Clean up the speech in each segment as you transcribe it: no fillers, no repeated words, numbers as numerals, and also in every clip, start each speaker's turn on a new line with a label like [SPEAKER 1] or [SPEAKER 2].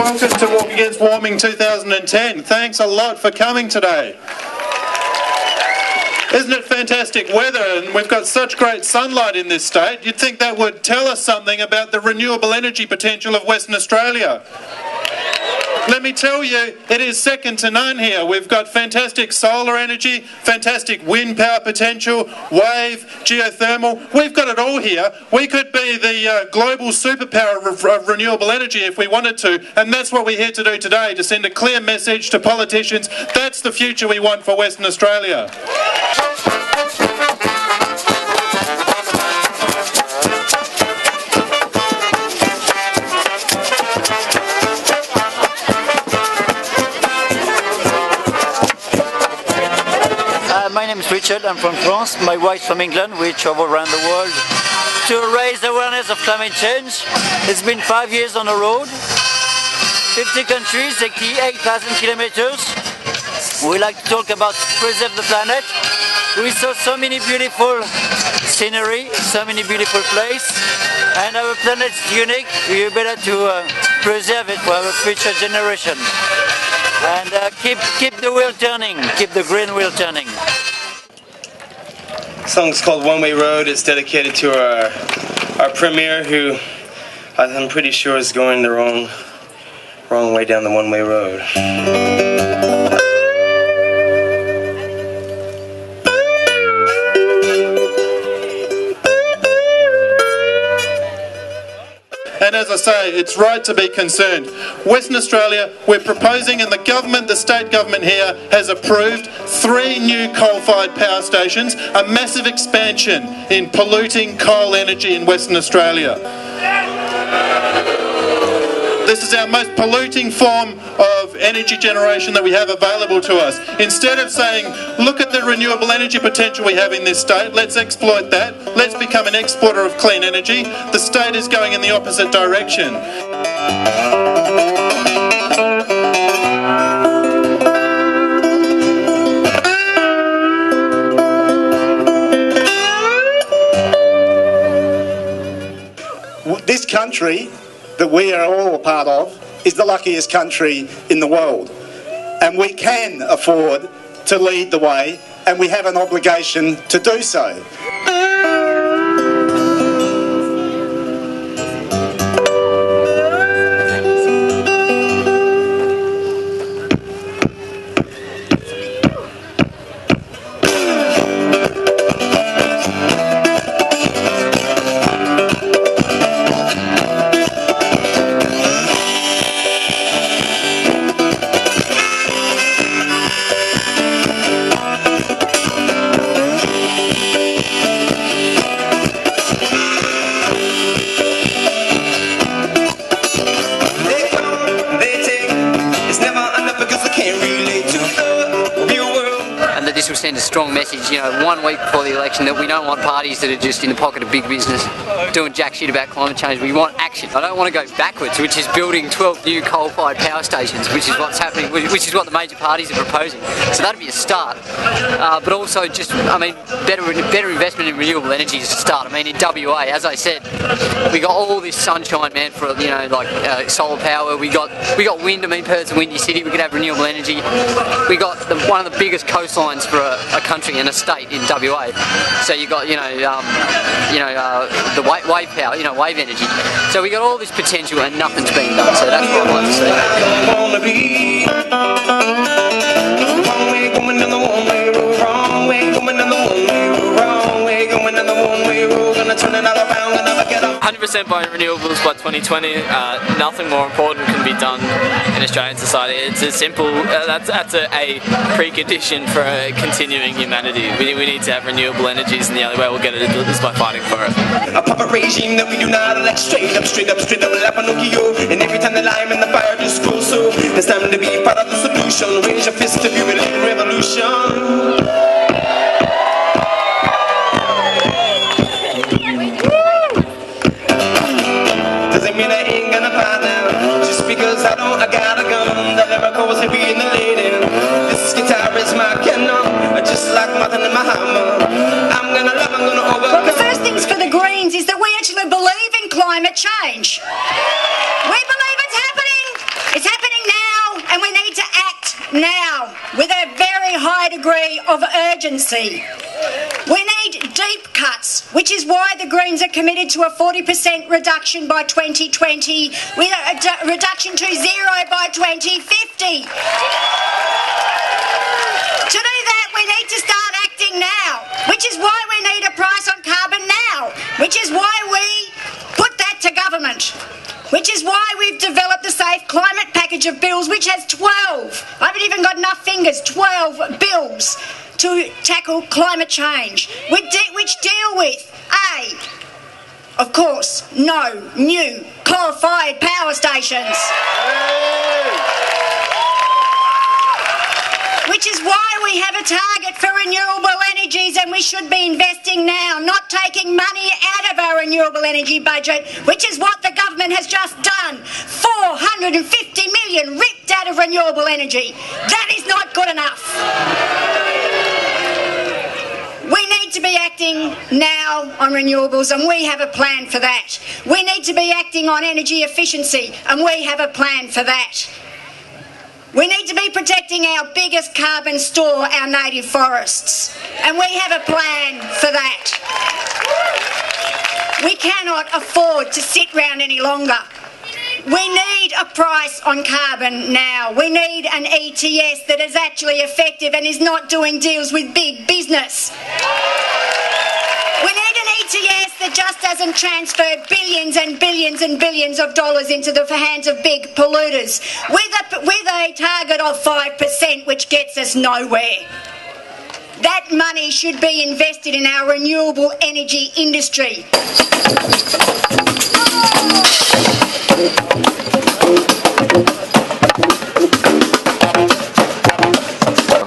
[SPEAKER 1] welcome to Walk Against Warming 2010. Thanks a lot for coming today. Isn't it fantastic weather, and we've got such great sunlight in this state? You'd think that would tell us something about the renewable energy potential of Western Australia. Let me tell you, it is second to none here. We've got fantastic solar energy, fantastic wind power potential, wave, geothermal. We've got it all here. We could be the global superpower of renewable energy if we wanted to, and that's what we're here to do today, to send a clear message to politicians. That's the future we want for Western Australia.
[SPEAKER 2] My name is Richard, I'm from France. My wife's from England. We travel around the world to raise awareness of climate change. It's been 5 years on the road, 50 countries, 8,000 kilometers. We like to talk about preserve the planet. We saw so many beautiful scenery, so many beautiful places, and our planet's unique. We better to preserve it for our future generation. And keep the wheel turning, keep the green wheel turning.
[SPEAKER 3] The song's called One Way Road. It's dedicated to our premier, who I'm pretty sure is going the wrong way down the one-way road.
[SPEAKER 1] And as I say, it's right to be concerned. Western Australia, we're proposing, and the government, the state government here, has approved 3 new coal-fired power stations, a massive expansion in polluting coal energy in Western Australia. This is our most polluting form of energy generation that we have available to us. Instead of saying, look at the renewable energy potential we have in this state, let's exploit that, let's become an exporter of clean energy, the state is going in the opposite direction.
[SPEAKER 4] This country that we are all a part of is the luckiest country in the world, and we can afford to lead the way, and we have an obligation to do so.
[SPEAKER 5] This will send a strong message, 1 week before the election, that we don't want parties that are just in the pocket of big business doing jack shit about climate change. We want action. I don't want to go backwards, which is building 12 new coal-fired power stations, which is what's happening, which is what the major parties are proposing. So that'd be a start. But also just, better investment in renewable energy is a start. In WA, as I said, we got all this sunshine, man, for solar power. We got wind. Perth's a windy city. We could have renewable energy. We got one of the biggest coastlines for a country and a state in WA. So you got the wave power, wave energy. So we got all this potential and nothing's being done. So that's what I'd like to see. Wrong way, going down the one-way road. Wrong way, going down the one-way road. Wrong way, going down the one-way road. Gonna turn it all around and never get up. 100% buying renewables by 2020. Nothing more important can be done in Australian society. It's as simple. That's a precondition for continuing humanity. We need to have renewable energies, and the only way we'll get it is by fighting for it. A puppet regime that we do not elect. Straight up, like Pinocchio. And every time the lime and the fire just grows, so it's time to be part of the solution. Raise your fist if you believe in revolution. Because I got a gun, the lyrical was heavy in the lady. This guitar is my cannon, just like Martin and my hammer. I'm gonna overcome.
[SPEAKER 6] Well, the first things for the Greens is that we actually believe in climate change. We believe it's happening. It's degree of urgency. We need deep cuts, which is why the Greens are committed to a 40% reduction by 2020, with a reduction to zero by 2050. To do that, we need to start acting now, which is why we need a price on carbon now, which is why we put that to government, which is why we've developed the Safe Climate package of bills, which has 12, I haven't even got enough fingers, 12 bills to tackle climate change, which deal with, A, of course, no new coal-fired power stations. Which is why we have a target for renewable energies, and we should be investing now, not taking money out of our renewable energy budget, which is what the government has just done. 450 million ripped out of renewable energy. That is not good enough. We need to be acting now on renewables, and we have a plan for that. We need to be acting on energy efficiency, and we have a plan for that. We need to be protecting our biggest carbon store, our native forests, and we have a plan for that. We cannot afford to sit round any longer. We need a price on carbon now. We need an ETS that is actually effective and is not doing deals with big business. We need an ETS that just doesn't transfer billions and billions and billions of dollars into the hands of big polluters, with a target of 5%, which gets us nowhere. That money should be invested in our renewable energy industry.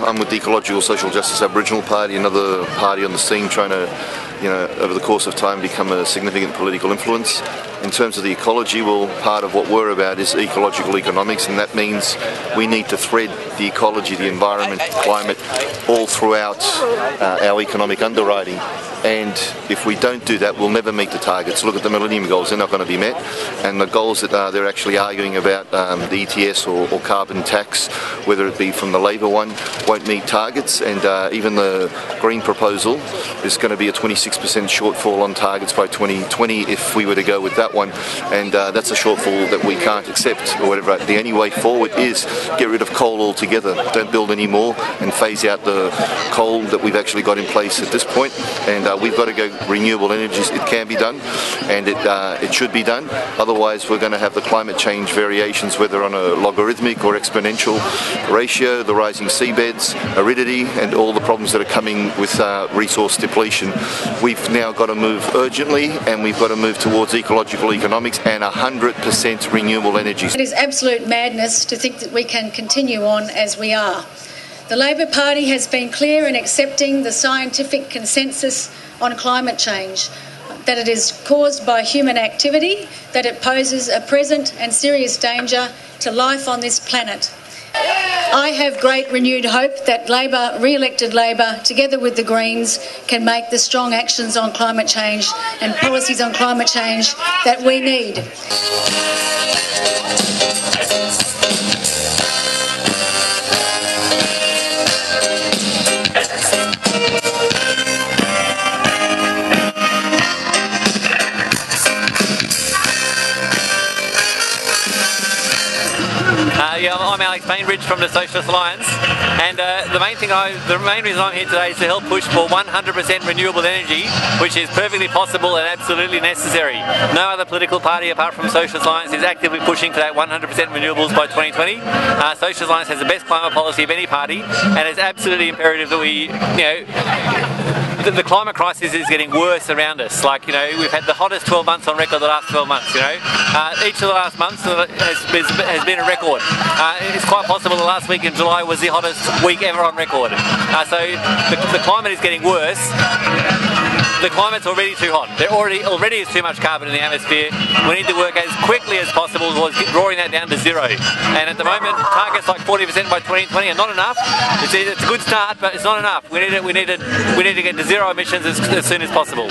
[SPEAKER 7] I'm with the Ecological, Social Justice Aboriginal Party, another party on the scene trying to, over the course of time become a significant political influence. In terms of the ecology, well, part of what we're about is ecological economics, and that means we need to thread the ecology, the environment, climate, all throughout our economic underwriting. And if we don't do that, we'll never meet the targets. Look at the Millennium Goals, they're not going to be met. And the goals that they're actually arguing about, the ETS or carbon tax, whether it be from the Labor one, won't meet targets. And even the Green proposal is going to be a 26% shortfall on targets by 2020 if we were to go with that one. And that's a shortfall that we can't accept or whatever. The only way forward is get rid of coal altogether. Don't build any more and phase out the coal that we've actually got in place at this point. And we've got to go renewable energies. It can be done, and it should be done. Otherwise, we're going to have the climate change variations, whether on a logarithmic or exponential ratio, the rising seabeds, aridity, and all the problems that are coming with resource depletion. We've now got to move urgently, and we've got to move towards ecological economics and 100% renewable energy.
[SPEAKER 8] It is absolute madness to think that we can continue on as we are. The Labor Party has been clear in accepting the scientific consensus on climate change, that it is caused by human activity, that it poses a present and serious danger to life on this planet. I have great renewed hope that Labor, re-elected Labor, together with the Greens, can make the strong actions on climate change and policies on climate change that we need.
[SPEAKER 9] I'm Alex Bainbridge from the Socialist Alliance, and the main reason I'm here today is to help push for 100% renewable energy, which is perfectly possible and absolutely necessary. No other political party apart from Socialist Alliance is actively pushing for that 100% renewables by 2020. Socialist Alliance has the best climate policy of any party, and it's absolutely imperative that we, the climate crisis is getting worse around us. We've had the hottest 12 months on record the last 12 months, Each of the last months has been a record. It's quite possible the last week in July was the hottest week ever on record. So the climate is getting worse. The climate's already too hot. There already is too much carbon in the atmosphere. We need to work as quickly as possible towards drawing that down to zero. And at the moment, targets like 40% by 2020 are not enough. It's a good start, but it's not enough. We need to get to zero emissions as soon as possible.